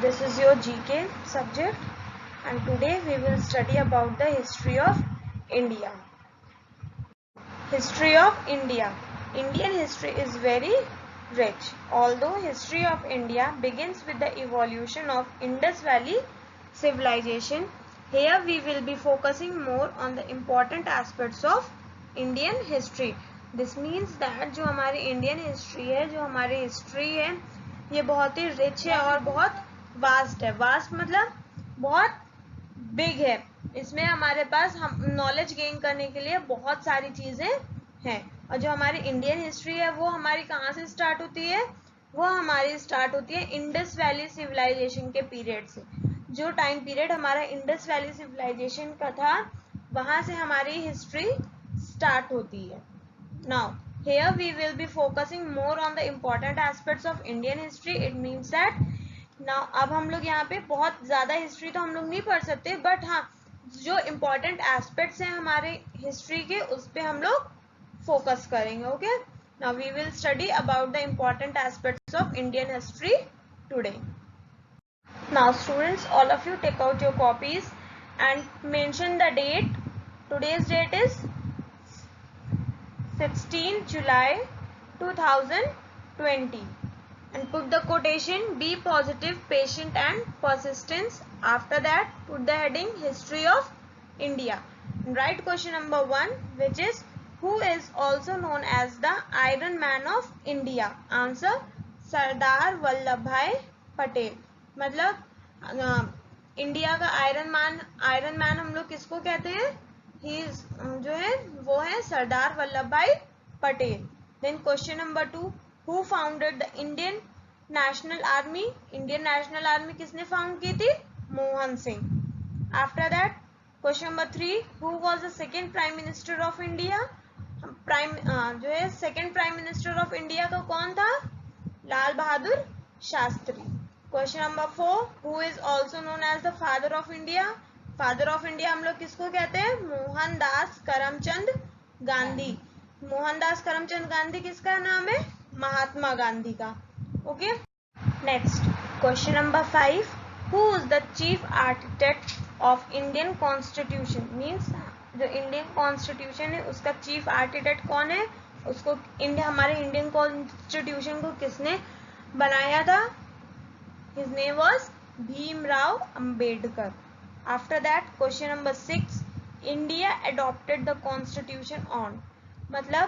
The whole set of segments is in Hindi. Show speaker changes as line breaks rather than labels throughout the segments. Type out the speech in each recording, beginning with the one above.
This is your GK subject, and today we will study about the history of India. History of India. Indian history is very rich. Although history of India begins with the evolution of Indus Valley civilization, here we will be focusing more on the important aspects of Indian history. This means that जो हमारी Indian history है, जो हमारी history है, ये बहुत ही rich है और बहुत vast है. Vast मतलब बहुत बिग है. इसमें हमारे पास हम नॉलेज गेन करने के लिए बहुत सारी चीजें हैं. और जो हमारी इंडियन हिस्ट्री है वो हमारी कहाँ से स्टार्ट होती है? वो हमारी स्टार्ट होती है इंडस वैली सिविलाइजेशन के पीरियड से. जो टाइम पीरियड हमारा इंडस वैली सिविलाइजेशन का था, वहां से हमारी हिस्ट्री स्टार्ट होती है. Now here we will be focusing more on the important aspects of Indian history. It means that now अब हम लोग यहाँ पे बहुत ज़्यादा हिस्ट्री तो हम लोग नहीं पढ़ सकते, बट हाँ जो इम्पोर्टेंट एस्पेक्ट्स हैं हमारे हिस्ट्री के, उस पर हम लोग फोकस करेंगे. Okay, now we will study about the important aspects of Indian history today. Now students, all of you take out your copies and mention the date. Today's date is 16 July 2020 and put the quotation be positive, patient and persistence. After that put the heading history of India and write question number 1, which is who is also known as the Iron Man of India? Answer Sardar Vallabhbhai Patel. मतलब इंडिया का आयरन मैन हम लोग किसको कहते हैं? ही जो है वो है Sardar Vallabh Bhai Patel. Then question number 2, who founded the Indian national army? Indian national army किसने फाउंड की थी? Mohan Singh. After that question number 3, who was the second prime minister of India? जो है second prime minister of India का कौन था? Lal Bahadur Shastri. Question number 4, who is also known as the father of India? Father of India हम लोग किसको कहते हैं? मोहनदास करमचंद गांधी. मोहनदास करमचंद गांधी किसका नाम है? महात्मा गांधी का. Okay, next question number 5, who is the chief architect of Indian constitution? Means जो इंडियन कॉन्स्टिट्यूशन है उसका चीफ आर्किटेक्ट कौन है? उसको हमारे इंडियन कॉन्स्टिट्यूशन को किसने बनाया था? His name was Bhimrao Ambedkar. After that question number 6, India adopted the constitution on? मतलब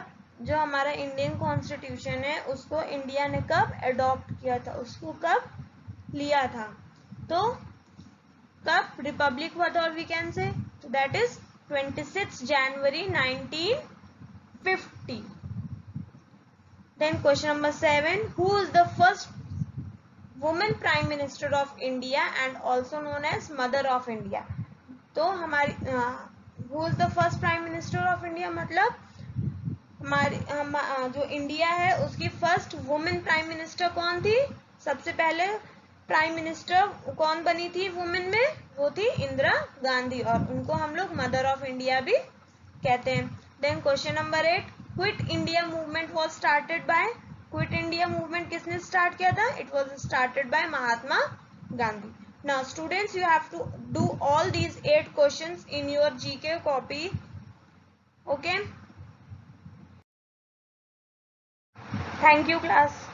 जो हमारा इंडियन कॉन्स्टिट्यूशन है उसको इंडिया ने कब अडॉप्ट किया था? उसको कब लिया था? तो कब रिपब्लिक हुआ था? और we can say that is 26 January 1950. Then question number 7, who is the first women prime minister of India and also known as mother of India? तो हमारी who is the first prime minister of India मतलब हमारी जो इंडिया है उसकी फर्स्ट वुमेन प्राइम मिनिस्टर कौन थी? सबसे पहले प्राइम मिनिस्टर कौन बनी थी वुमेन में? वो थी इंदिरा गांधी, और उनको हम लोग मदर ऑफ इंडिया भी कहते हैं. Then question number 8, quit India movement was started by? Quit India movement किसने स्टार्ट किया था? It was started by Mahatma Gandhi. Now students, you have to do all these 8 questions in your GK copy. Okay, thank you class.